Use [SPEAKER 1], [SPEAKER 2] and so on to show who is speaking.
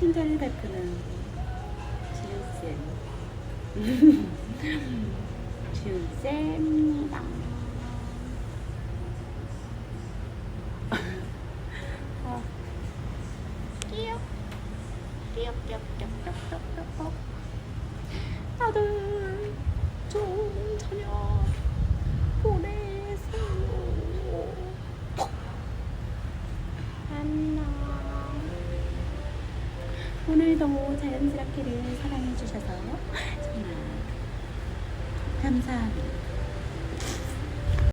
[SPEAKER 1] 친절을 베푸는 지우쌤. 지우쌤입니다. 끼역 끼역끼역끼역끼역끼역. 다들 좋은 저녁 보내세요. 안녕. 오늘도 자연스럽게를 사랑해 주셔서 정말 감사합니다.